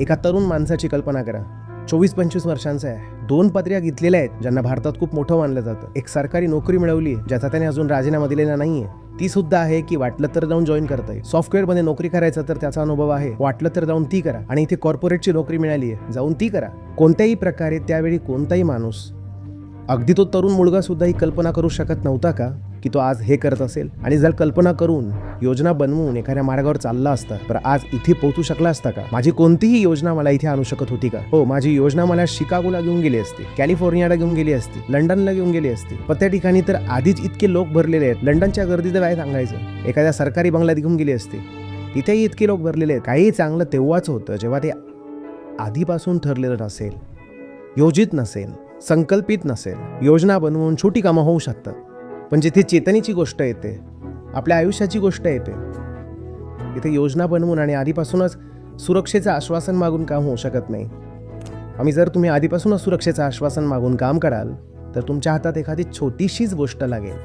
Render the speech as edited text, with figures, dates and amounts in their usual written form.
एका तरुण माणसाची कल्पना करा. 24-25 वर्षांचा आहे. 2 पदऱ्या घेतलेल्या आहेत ज्यांना भारतात खूप मोठं मानलं जातं. एक सरकारी नोकरी मिळवली ज्याचा त्याने अजून राजीनामा दिलेला नाहीये. ती सुद्धा आहे की वाटलं तर जाऊन जॉईन करता येईल. सॉफ्टवेअरमध्ये नोकरी करायचं तर त्याचा अनुभव आहे. वाटलं तर जाऊन ती करा. आणि इथे कॉर्पोरेटची नोकरी मिळाली आहे, जाऊन ती करा. कोणत्याही प्रकारे त्यावेळी कोणताही माणूस, अगदी तो तरुण मुलगा सुद्धा ही कल्पना करू शकत नव्हता का की तो आज हे करत असेल. आणि जर कल्पना करून योजना बनवून एखाद्या मार्गावर चालला असता तर आज इथे पोहोचू शकला असता का? माझी कोणतीही योजना मला इथे आणू शकत होती का? हो, माझी योजना मला शिकागोला घेऊन गेली असती, कॅलिफोर्नियाला घेऊन गेली असती, लंडनला घेऊन गेली असती. पण त्या ठिकाणी तर आधीच इतके लोक भरलेले आहेत. लंडनच्या गर्दीचं काय सांगायचं. एखाद्या सरकारी बंगल्यात घेऊन गेली असती, तिथेही इतके लोक भरलेले आहेत. काही चांगलं तेव्हाच होतं जेव्हा ते आधीपासून ठरलेलं नसेल, योजित नसेल, संकल्पित नसेल. योजना बनवून छोटी कामं होऊ शकतात, पण जिथे चेतनेची गोष्ट येते, आपल्या आयुष्याची गोष्ट येते, तिथे योजना बनवून आणि आधीपासूनच सुरक्षेचं आश्वासन मागून काम होऊ शकत नाही. आम्ही जर तुम्ही आधीपासूनच सुरक्षेचं आश्वासन मागून काम कराल तर तुमच्या हातात एखादी छोटीशीच गोष्ट लागेल